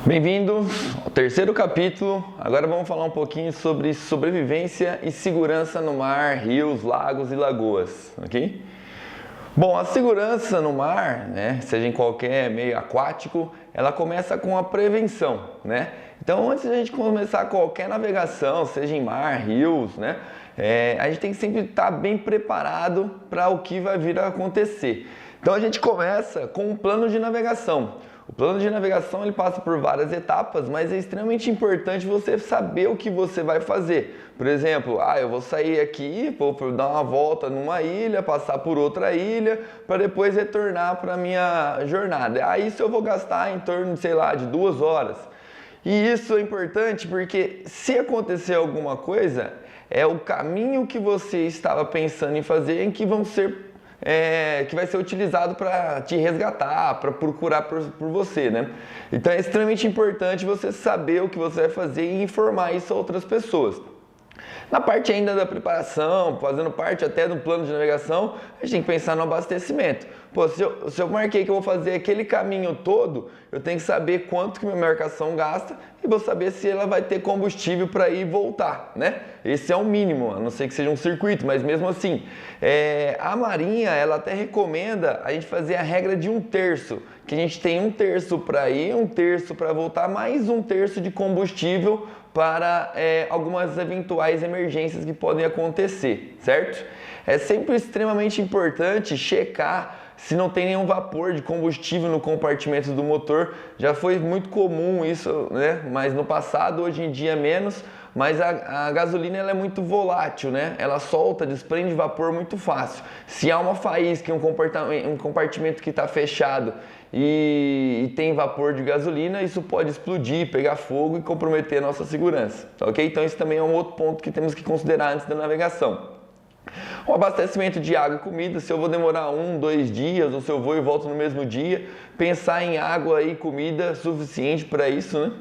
Bem-vindo ao terceiro capítulo. Agora vamos falar um pouquinho sobre sobrevivência e segurança no mar, rios, lagos e lagoas, ok? Bom, a segurança no mar, seja em qualquer meio aquático, ela começa com a prevenção, Então, antes de a gente começar qualquer navegação, seja em mar, rios, a gente tem que sempre estar bem preparado para o que vai vir a acontecer. Então, a gente começa com um plano de navegação. O plano de navegação ele passa por várias etapas, mas é extremamente importante você saber o que você vai fazer. Por exemplo, eu vou sair aqui, vou dar uma volta numa ilha, passar por outra ilha, para depois retornar para a minha jornada. Isso eu vou gastar em torno, de 2 horas. E isso é importante porque se acontecer alguma coisa, é o caminho que você estava pensando em fazer em que que vai ser utilizado para te resgatar, para procurar por você, Então é extremamente importante você saber o que você vai fazer e informar isso a outras pessoas. Na parte ainda da preparação, fazendo parte até do plano de navegação, a gente tem que pensar no abastecimento. Se eu marquei que eu vou fazer aquele caminho todo, eu tenho que saber quanto que minha embarcação gasta e vou saber se ela vai ter combustível para ir e voltar, Esse é o mínimo, a não ser que seja um circuito, mas mesmo assim, a Marinha, ela até recomenda a gente fazer a regra de 1/3, que a gente tem 1/3 para ir, 1/3 para voltar, mais 1/3 de combustível para algumas eventuais emergências que podem acontecer, certo? É sempre extremamente importante checar se não tem nenhum vapor de combustível no compartimento do motor. Já foi muito comum isso, Mas no passado, hoje em dia menos, mas a gasolina ela é muito volátil, Ela solta, desprende vapor muito fácil. Se há uma faísca em um compartimento que está fechado e tem vapor de gasolina, isso pode explodir, pegar fogo e comprometer a nossa segurança, ok? Então isso também é um outro ponto que temos que considerar antes da navegação. O abastecimento de água e comida, se eu vou demorar 1, 2 dias, ou se eu vou e volto no mesmo dia, pensar em água e comida suficiente para isso,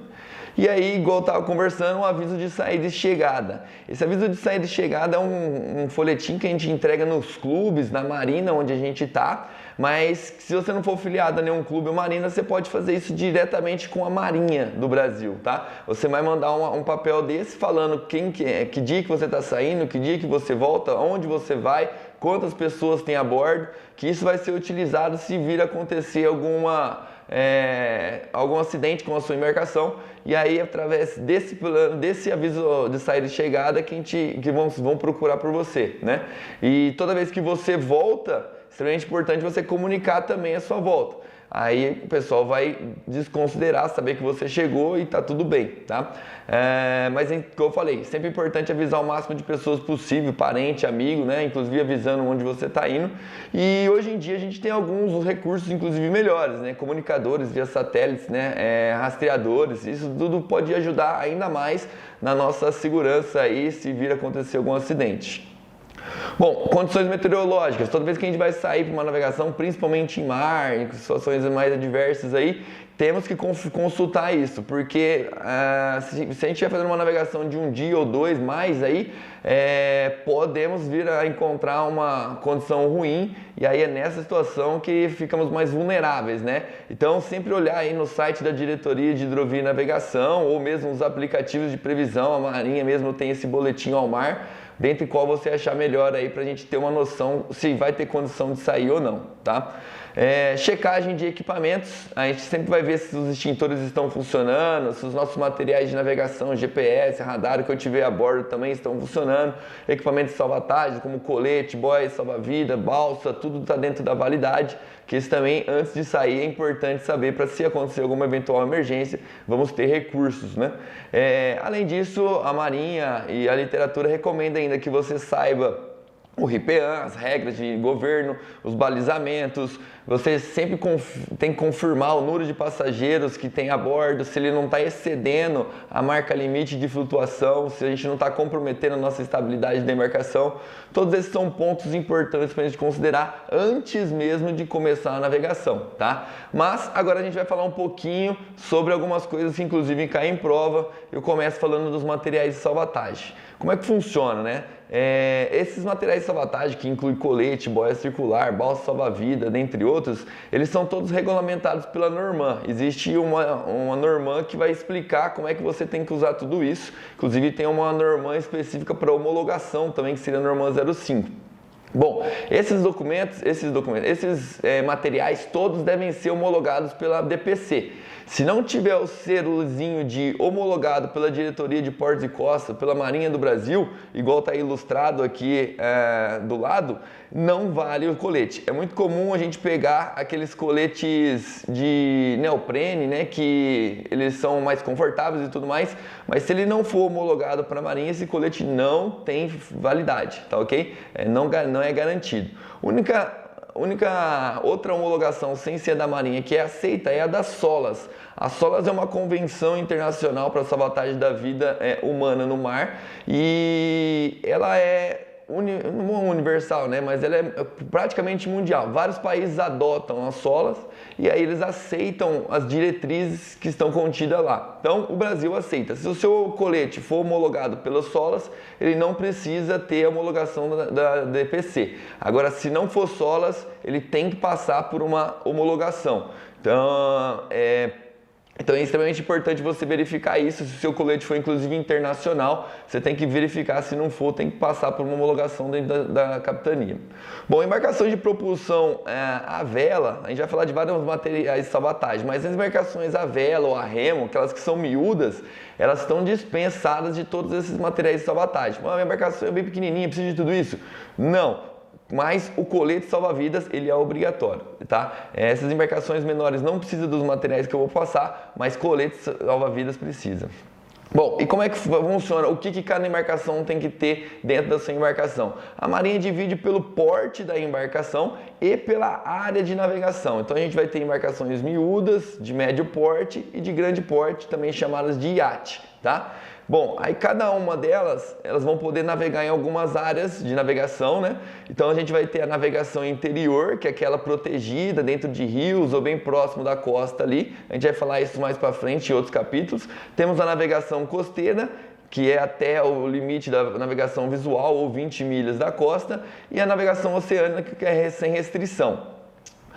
E aí, igual eu estava conversando, um aviso de saída e chegada. Esse aviso de saída e chegada é um folhetim que a gente entrega nos clubes, na marina onde a gente está, mas se você não for filiado a nenhum clube ou marina, você pode fazer isso diretamente com a Marinha do Brasil, tá? Você vai mandar um papel desse falando que dia que você está saindo, que dia que você volta, onde você vai, quantas pessoas tem a bordo, que isso vai ser utilizado se vir a acontecer algum acidente com a sua embarcação, e aí através desse aviso de saída e chegada que vão procurar por você, E toda vez que você volta, é extremamente importante você comunicar também a sua volta. Aí o pessoal vai desconsiderar, saber que você chegou e tá tudo bem, tá? Mas como eu falei, sempre é importante avisar o máximo de pessoas possível, parente, amigo, Inclusive avisando onde você está indo. E hoje em dia a gente tem alguns recursos, inclusive melhores, Comunicadores via satélites, rastreadores, isso tudo pode ajudar ainda mais na nossa segurança aí se vir a acontecer algum acidente. Bom, condições meteorológicas. Toda vez que a gente vai sair para uma navegação, principalmente em mar, em situações mais adversas aí, temos que consultar isso, porque se a gente vai fazer uma navegação de 1 dia ou 2 mais aí, podemos vir a encontrar uma condição ruim, e aí é nessa situação que ficamos mais vulneráveis, Então sempre olhar aí no site da Diretoria de Hidrovia e Navegação, ou mesmo os aplicativos de previsão, a Marinha mesmo tem esse boletim ao mar, dentre qual você achar melhor aí pra gente ter uma noção se vai ter condição de sair ou não, tá? Checagem de equipamentos, a gente sempre vai ver se os extintores estão funcionando, se os nossos materiais de navegação, GPS, radar que eu tiver a bordo também estão funcionando, equipamentos de salvatagem como colete, boia, salva-vida, balsa, tudo está dentro da validade, que isso também antes de sair é importante saber para se acontecer alguma eventual emergência, vamos ter recursos, Além disso, a Marinha e a literatura recomendam ainda que você saiba o RIPEAN, as regras de governo, os balizamentos. Você sempre tem que confirmar o número de passageiros que tem a bordo, se ele não está excedendo a marca limite de flutuação, se a gente não está comprometendo a nossa estabilidade da embarcação. Todos esses são pontos importantes para a gente considerar antes mesmo de começar a navegação, tá? Mas agora a gente vai falar um pouquinho sobre algumas coisas que inclusive caem em prova. Eu começo falando dos materiais de salvatagem. Como é que funciona, né? Esses materiais de salvatagem, que incluem colete, boia circular, balsa salva-vida, dentre outros, eles são todos regulamentados pela Norman. Existe uma Norman que vai explicar como é que você tem que usar tudo isso. Inclusive tem uma Norman específica para homologação também, que seria a Norman 05. Bom, esses materiais todos devem ser homologados pela DPC. Se não tiver o selozinho de homologado pela Diretoria de Portos e Costas, pela Marinha do Brasil, igual está ilustrado aqui do lado, não vale o colete. É muito comum a gente pegar aqueles coletes de neoprene, né, que eles são mais confortáveis e tudo mais, mas se ele não for homologado para a Marinha, esse colete não tem validade, tá ok? Não é garantido. Única outra homologação sem ser da Marinha que é aceita é a das SOLAS. A SOLAS é uma convenção internacional para a salvatagem da vida humana no mar e ela é não universal, né? Mas ela é praticamente mundial. Vários países adotam as SOLAS e aí eles aceitam as diretrizes que estão contidas lá. Então, o Brasil aceita. Se o seu colete for homologado pelas SOLAS, ele não precisa ter a homologação da DPC. Agora, se não for SOLAS, ele tem que passar por uma homologação. Então é extremamente importante você verificar isso. Se o seu colete for inclusive internacional, você tem que verificar. Se não for, tem que passar por uma homologação dentro da capitania. Bom, embarcação de propulsão a vela, a gente vai falar de vários materiais de salvatagem, mas as embarcações a vela ou a remo, aquelas que são miúdas, elas estão dispensadas de todos esses materiais de salvatagem. Uma embarcação é bem pequenininha, precisa de tudo isso? Não. Mas o colete salva-vidas, ele é obrigatório, tá? Essas embarcações menores não precisam dos materiais que eu vou passar, mas colete salva-vidas precisa. Bom, e como é que funciona? O que cada embarcação tem que ter dentro da sua embarcação? A Marinha divide pelo porte da embarcação e pela área de navegação. Então a gente vai ter embarcações miúdas, de médio porte e de grande porte, também chamadas de iate, tá? Bom, aí cada uma delas, elas vão poder navegar em algumas áreas de navegação, né? Então a gente vai ter a navegação interior, que é aquela protegida dentro de rios ou bem próximo da costa ali. A gente vai falar isso mais para frente em outros capítulos. Temos a navegação costeira, que é até o limite da navegação visual ou 20 milhas da costa, e a navegação oceânica, que é sem restrição.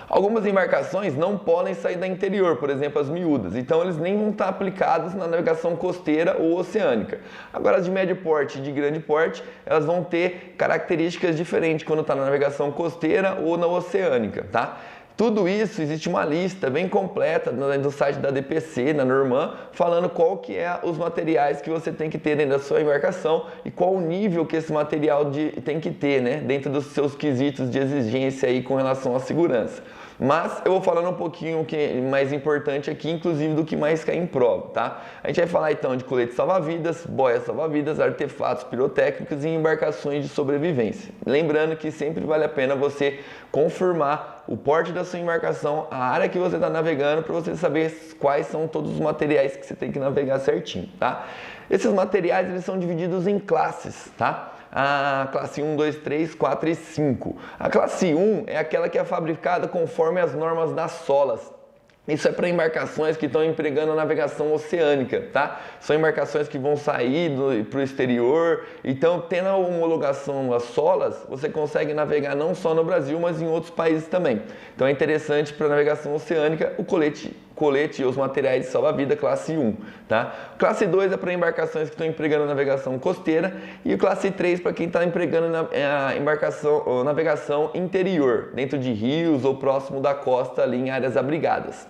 Algumas embarcações não podem sair da interior, por exemplo, as miúdas, então eles nem vão estar aplicados na navegação costeira ou oceânica. Agora, as de médio porte e de grande porte, elas vão ter características diferentes quando está na navegação costeira ou na oceânica, tá? Tudo isso, existe uma lista bem completa no site da DPC, na Norman, falando qual que é os materiais que você tem que ter dentro da sua embarcação e qual o nível que esse material tem que ter, né, dentro dos seus quesitos de exigência aí com relação à segurança. Mas eu vou falando um pouquinho o que é mais importante aqui, inclusive do que mais cai em prova, tá? A gente vai falar então de colete salva-vidas, boia salva-vidas, artefatos pirotécnicos e embarcações de sobrevivência. Lembrando que sempre vale a pena você confirmar o porte da sua embarcação, a área que você está navegando, para você saber quais são todos os materiais que você tem que navegar certinho, tá? Esses materiais, eles são divididos em classes, tá? A classe 1, 2, 3, 4 e 5. A classe 1 é aquela que é fabricada conforme as normas das SOLAS. Isso é para embarcações que estão empregando a navegação oceânica, tá? São embarcações que vão sair para o exterior. Então, tendo a homologação das SOLAS, você consegue navegar não só no Brasil, mas em outros países também. Então, é interessante para a navegação oceânica o colete e os materiais de salva-vida classe 1, tá? Classe 2 é para embarcações que estão empregando navegação costeira e o classe 3 para quem está empregando navegação interior, dentro de rios ou próximo da costa ali em áreas abrigadas.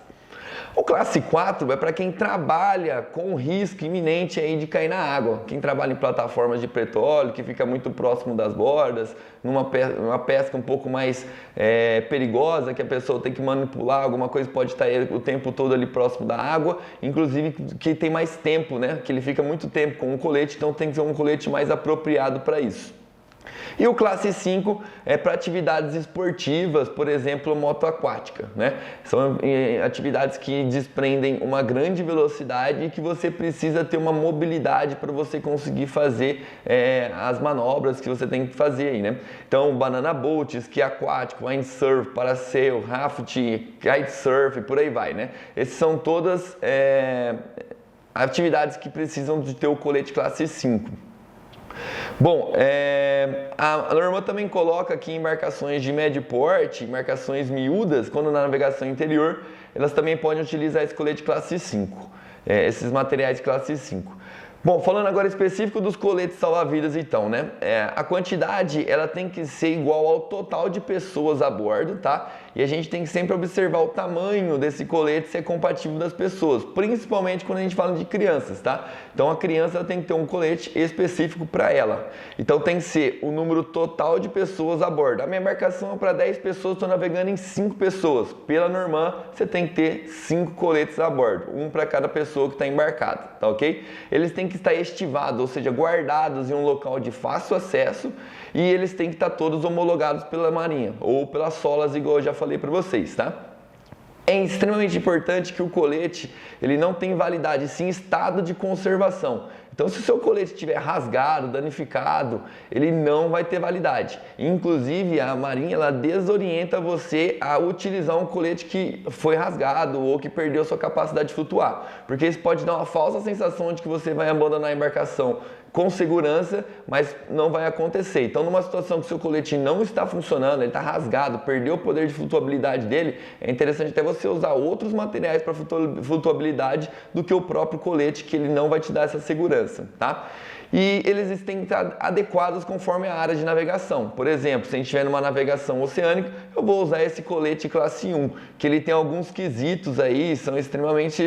O classe 4 é para quem trabalha com o risco iminente aí de cair na água. Quem trabalha em plataformas de petróleo, que fica muito próximo das bordas, numa pesca um pouco mais perigosa, que a pessoa tem que manipular, alguma coisa pode estar o tempo todo ali próximo da água, inclusive que tem mais tempo, né? Que ele fica muito tempo com o colete, então tem que ser um colete mais apropriado para isso. E o classe 5 é para atividades esportivas, por exemplo, moto aquática, né? São atividades que desprendem uma grande velocidade e que você precisa ter uma mobilidade para você conseguir fazer as manobras que você tem que fazer aí, né? Então, banana boat, esqui aquático, windsurf, parasail, rafting, kitesurf, por aí vai, né? Essas são todas atividades que precisam de ter o colete classe 5. Bom, a norma também coloca aqui embarcações de médio porte, embarcações miúdas, quando na navegação interior, elas também podem utilizar esse colete classe 5, esses materiais classe 5. Bom, falando agora específico dos coletes salva-vidas então, né? A quantidade, ela tem que ser igual ao total de pessoas a bordo, tá? E a gente tem que sempre observar o tamanho desse colete ser compatível das pessoas, principalmente quando a gente fala de crianças, tá? Então a criança tem que ter um colete específico para ela. Então tem que ser o número total de pessoas a bordo. A minha embarcação é para 10 pessoas, estou navegando em 5 pessoas. Pela norma, você tem que ter 5 coletes a bordo, um para cada pessoa que está embarcada, tá ok? Eles têm que estar estivados, ou seja, guardados em um local de fácil acesso, e eles têm que estar todos homologados pela Marinha ou pelas solas, igual eu já falei para vocês, tá? É extremamente importante que o colete ele não tem validade, sim estado de conservação. Então, se o seu colete estiver rasgado, danificado, ele não vai ter validade. Inclusive, a Marinha ela desorienta você a utilizar um colete que foi rasgado ou que perdeu sua capacidade de flutuar. Porque isso pode dar uma falsa sensação de que você vai abandonar a embarcação com segurança, mas não vai acontecer. Então, numa situação que o seu colete não está funcionando, ele está rasgado, perdeu o poder de flutuabilidade dele, é interessante até você usar outros materiais para flutuabilidade do que o próprio colete, que ele não vai te dar essa segurança, tá? E eles têm que estar adequados conforme a área de navegação. Por exemplo, se a gente estiver numa navegação oceânica, eu vou usar esse colete classe 1, que ele tem alguns quesitos aí, são extremamente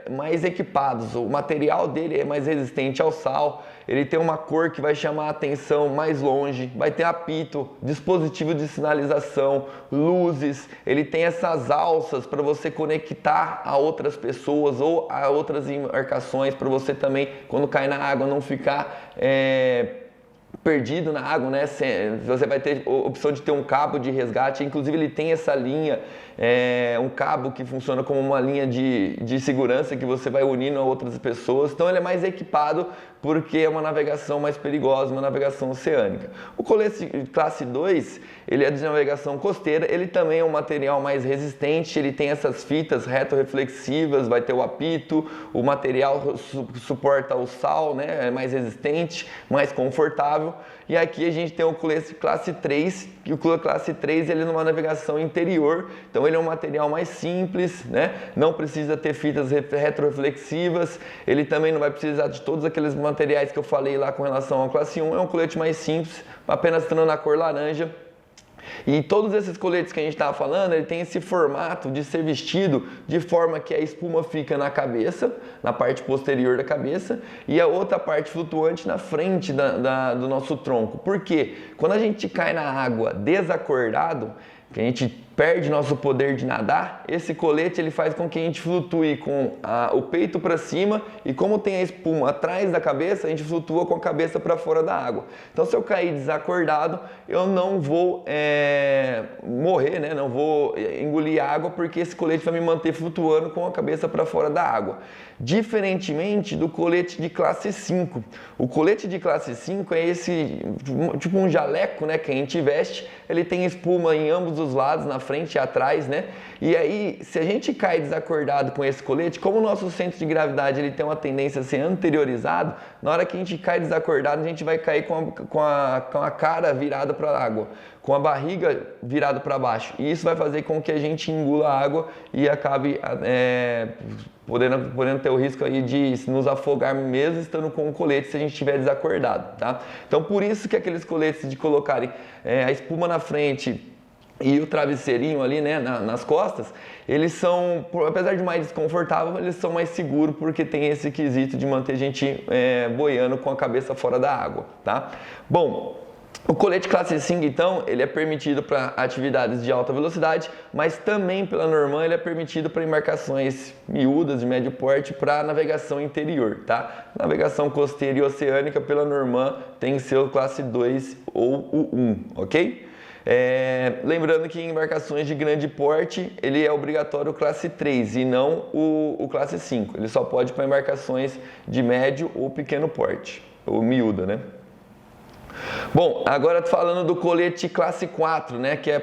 mais equipados. O material dele é mais resistente ao sal, ele tem uma cor que vai chamar a atenção mais longe, vai ter apito, dispositivo de sinalização, luzes, ele tem essas alças para você conectar a outras pessoas ou a outras embarcações, para você também, quando cai na água, não ficar perdido na água, né? Você vai ter a opção de ter um cabo de resgate, inclusive ele tem essa linha, um cabo que funciona como uma linha de segurança que você vai unindo a outras pessoas, então ele é mais equipado porque é uma navegação mais perigosa, uma navegação oceânica. O colete classe 2, ele é de navegação costeira, ele também é um material mais resistente, ele tem essas fitas retroreflexivas, vai ter o apito, o material suporta o sal, né? É mais resistente, mais confortável. E aqui a gente tem o colete classe 3, e o classe 3 ele é numa navegação interior, então ele é um material mais simples, né? Não precisa ter fitas retroreflexivas, ele também não vai precisar de todos aqueles materiais que eu falei lá com relação ao classe 1, é um colete mais simples, apenas tendo na cor laranja. E todos esses coletes que a gente estava falando, ele tem esse formato de ser vestido de forma que a espuma fica na cabeça, na parte posterior da cabeça, e a outra parte flutuante na frente do nosso tronco. Por quê? Quando a gente cai na água desacordado, que a gente perde nosso poder de nadar, esse colete ele faz com que a gente flutue com o peito para cima, e como tem a espuma atrás da cabeça, a gente flutua com a cabeça para fora da água. Então, se eu cair desacordado, eu não vou morrer, né? Não vou engolir água, porque esse colete vai me manter flutuando com a cabeça para fora da água. Diferentemente do colete de classe 5. O colete de classe 5 é esse, tipo um jaleco, né, que a gente veste, ele tem espuma em ambos os lados, na frente e atrás, né? E aí, se a gente cai desacordado com esse colete, como o nosso centro de gravidade ele tem uma tendência a ser anteriorizado, na hora que a gente cai desacordado, a gente vai cair com a cara virada para a água, com a barriga virada para baixo. E isso vai fazer com que a gente engula a água e acabe podendo ter o risco aí de nos afogar mesmo estando com o colete se a gente estiver desacordado, tá? Então, por isso que aqueles coletes de colocarem a espuma na frente e o travesseirinho ali, né, nas costas, eles são, apesar de mais desconfortável, eles são mais seguros porque tem esse quesito de manter a gente boiando com a cabeça fora da água, tá? Bom, o colete classe 5, então, ele é permitido para atividades de alta velocidade, mas também pela norma ele é permitido para embarcações miúdas, de médio porte, para navegação interior, tá? Navegação costeira e oceânica, pela norma, tem que ser o classe 2 ou o 1, ok? Lembrando que em embarcações de grande porte, ele é obrigatório o classe 3 e não o classe 5. Ele só pode para embarcações de médio ou pequeno porte, ou miúda, né? Bom, agora falando do colete classe 4, né, que é